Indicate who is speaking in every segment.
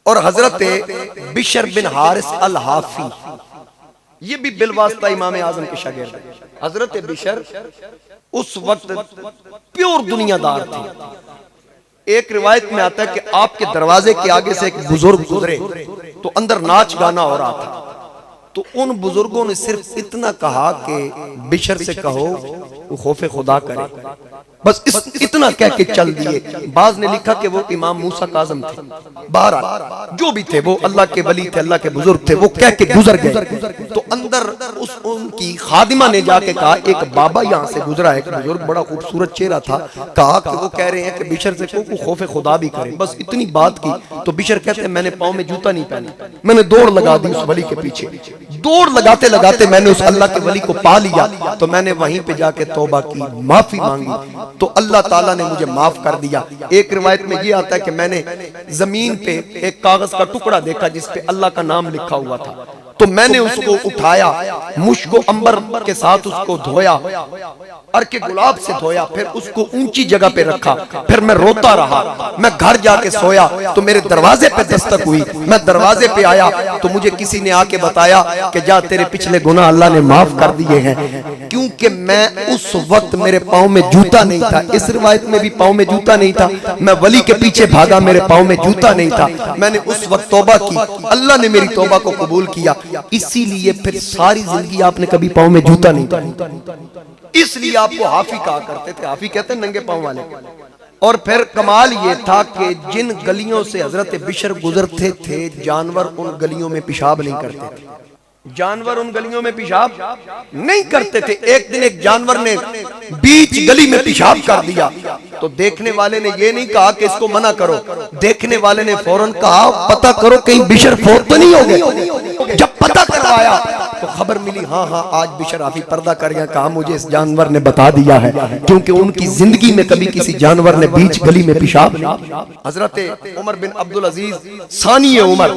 Speaker 1: और हजरत बिशर बिन हारिस अल हाफी, ये भी बिलवास्ता इमाम आजम के शागिर्द है। हजरत बिशर उस वक्त प्योर दुनियादार थे। एक रिवायत में आता है कि आपके दरवाजे के आगे से एक बुजुर्ग गुजरे तो अंदर नाच गाना हो रहा था, तो उन बुजुर्गों ने सिर्फ इतना कहा कि बिशर से कहो वो खौफे खुदा करे, बस इतना कह के चल दिए। बाज ने लिखा कि वो इमाम मूसा काज़म थे, बहरहाल जो भी थे वो अल्लाह के वली थे, अल्लाह के बुजुर्ग थे, वो कह के गुजर गए। तो अंदर उनकी खादिमा ने जाके कहा एक बाबा यहाँ से गुजरा है, एक बुजुर्ग बड़ा खूबसूरत चेहरा था, कहा कि वो कह रहे हैं कि बिशर से को खौफे खुदा भी करे, बस इतनी बात की। तो बिशर कहते हैं मैंने पाँव में जूता नहीं पहना, मैंने दौड़ लगा दी उस वली के पीछे, दौड़ लगाते लगाते मैंने उस अल्लाह के वली को पा लिया। तो मैंने वहीं पे जाके तौबा की, माफी मांगी, तो अल्लाह ताला ने मुझे माफ कर दिया। एक रिवायत में ये आता है कि मैंने जमीन पे एक कागज का टुकड़ा देखा जिसपे अल्लाह का नाम लिखा हुआ था, तो मैंने उसको उठाया, मुश्को अंबर के साथ उसको धोया, अर्के गुलाब से धोया, फिर उसको ऊंची जगह पे रखा, फिर मैं रोता रहा। मैं घर जाके सोया तो मेरे दरवाजे पे दस्तक हुई, मैं दरवाजे पे आया तो मुझे किसी ने आके बताया कि जा तेरे पिछले गुनाह अल्लाह ने माफ कर दिए हैं। क्योंकि मैं उस वक्त मेरे पाँव में जूता नहीं था, इस रिवायत में भी पाँव में जूता नहीं था, मैं वली के पीछे भागा, मेरे पाँव में जूता नहीं था, मैंने उस वक्त तौबा की, अल्लाह ने मेरी तौबा को कबूल किया। इसीलिए फिर सारी जिंदगी आपने कभी पाँव में जूता नहीं था, इसलिए आपको हाफी कहा करते थे। हाफी कहते हैं नंगे पाँव वाले। और फिर कमाल ये था कि जिन गलियों से हजरत बिशर गुजरते थे जानवर उन गलियों में पेशाब नहीं करते थे, जानवर उन गलियों में पेशाब नहीं करते थे। एक दिन एक जानवर ने बीच गली में पेशाब कर दिया, तो देखने वाले ने ये नहीं कहा कि इसको मना करो, देखने वाले ने फौरन कहा पता करो कहीं बिशर फौत तो नहीं हो गए। जब पता करवाया तो खबर मिली हाँ हाँ आज बिशर हाफी पर्दा कर गया। कहा मुझे इस जानवर ने बता दिया है, क्योंकि उनकी जिंदगी में कभी किसी जानवर ने बीच गली में पेशाब। हजरत उमर बिन अब्दुल अजीज सानी उमर,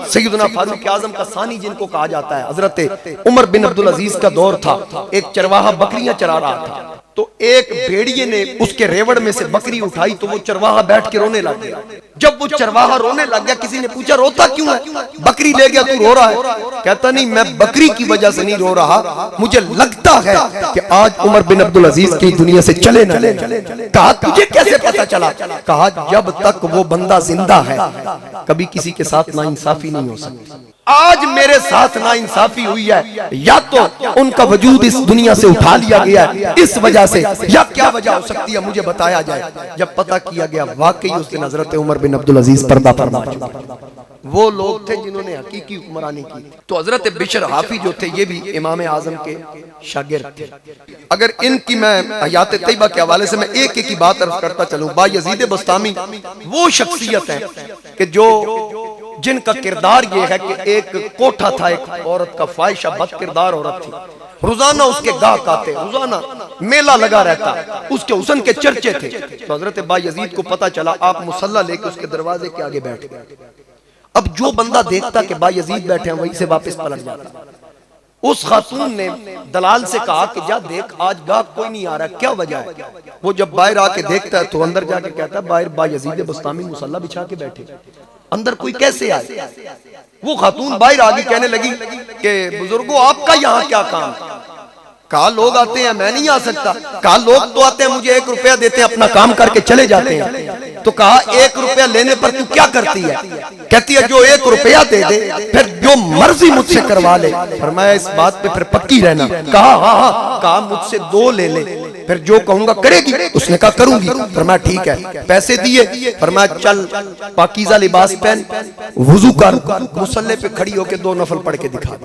Speaker 1: सैयदना फारूक आजम का सानी जिनको कहा जाता है, हजरत उमर बिन अब्दुल अजीज का दौर था। एक चरवाहा बकरियां चरा रहा था, तो एक भेड़िए ने उसके रेवड़ में से बकरी उठाई, तो वो चरवाहा बैठ के रोने लग गया। जब वो चरवाहा रोने लग गया, किसी ने पूछा रोता क्यों है? बकरी ले गया तू रो रहा है? कहता नहीं मैं बकरी की वजह से नहीं रो रहा, मुझे लगता है कि आज उमर बिन अब्दुल अजीज की दुनिया से चले न ले। कहा तुझे कैसे पता चला? कहा जब तक वो बंदा जिंदा है कभी किसी के साथ नाइंसाफी नहीं हो सकती। आज मेरे साथ नाइंसाफी हुई है, या तो उनका वजूद इस दुनिया से उठा लिया गया है इस वजह से, या क्या वजह हो सकती है मुझे बताया जाए। जब पता किया गया वाकई उस दिन हजरत उमर बिन अब्दुल अजीज पर्दा फरमा वो लोग थे जिन्होंने हकीकी हुक्मरानी की। तो हजरत बिशर हाफी जो थे ये भी इमाम आजम के शागिर्द थे। अगर इनकी मैं हयात तैयबा के हवाले से मैं एक एक की बात अर्ज करता चलूं, बायजीद बस्तामी वो शख्सियत है कि जो जिनका किरदार ये है कि एक कोठा था एक औरत का, फाहिशा बद किरदार औरत थी, रोजाना उसके गाहक आते, रोजाना मेला लगा रहता, उसके हुस्न के चर्चे थे। तो हजरत बायजीद को पता चला, आप मुसल्ला लेके उसके दरवाजे के आगे बैठ गए। अब जो बंदा देखता कि बायजीद बैठे हैं वहीं से वापस पलट जाता। उस खातून ने दलाल से कहा कि जा देख आज गाहक कोई नहीं आ रहा, क्या वजह है? वो जब बाहर आके देखता है तो अंदर जाके कहता है बाहर बायजीद बस्तामी मुसल्ला बिछा के बैठे, अंदर कोई कैसे आए? वो खातून बाहर आ गई, कहने लगी कि बुजुर्गो आपका यहाँ क्या काम? कहा लोग आते हैं मैं नहीं आ सकता। कहा लोग तो आते हैं मुझे 1 रुपया देते हैं अपना काम करके चले जाते हैं। तो कहा 1 रुपया लेने पर तू क्या करती है? कहती है जो 1 रुपया दे दे फिर जो मर्जी मुझसे करवा ले। फरमाया इस बात पे फिर पक्की रहना। कहा हाँ हाँ। कहा मुझसे 2 ले ले, फिर जो कहूंगा करेगी? उसने कहा करूंगी। फरमाया ठीक है, पैसे दिए। फरमाया चल पाकीज़ा लिबास पहन, वुजू कर, मुसल्ले पे खड़ी होके 2 नफल पढ़ के दिखा।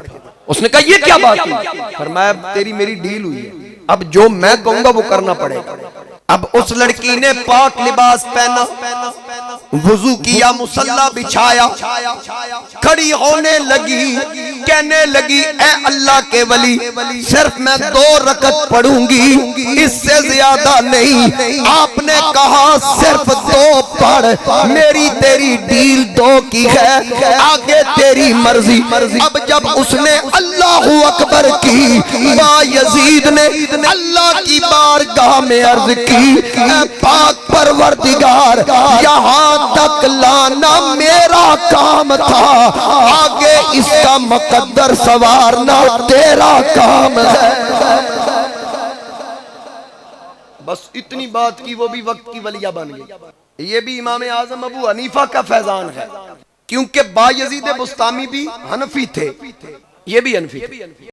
Speaker 1: उसने कहा ये क्या बात हुई? फरमाया तेरी मेरी डील हुई है, अब जो मैं कहूंगा वो करना पड़ेगा। अब उस लड़की ने पाक लिबास पहना, वुजू किया, मुसल्ला बिछाया, खड़ी होने लगी, कहने लगी ए अल्लाह के वली सिर्फ मैं 2 रकत पढ़ूंगी, इससे ज्यादा नहीं। आपने कहा सिर्फ 2 पढ़, मेरी तेरी डील 2 की है, आगे तेरी मर्जी। अब जब उसने अल्लाहु अकबर की, बायजीद ने अल्लाह की बारगाह में अर्ज की ऐ पाक परवरदिगार, यहाँ तक लाना मेरा काम था, आगे इसका मुकद्दर सवारना तेरा काम है। बस इतनी बात की, वो भी वक्त की वलिया बन गई। ये भी इमाम आजम अबू हनीफा का फैजान है, क्योंकि बायजीद बुस्तामी भी हनफी थे, ये भी हनफी थे।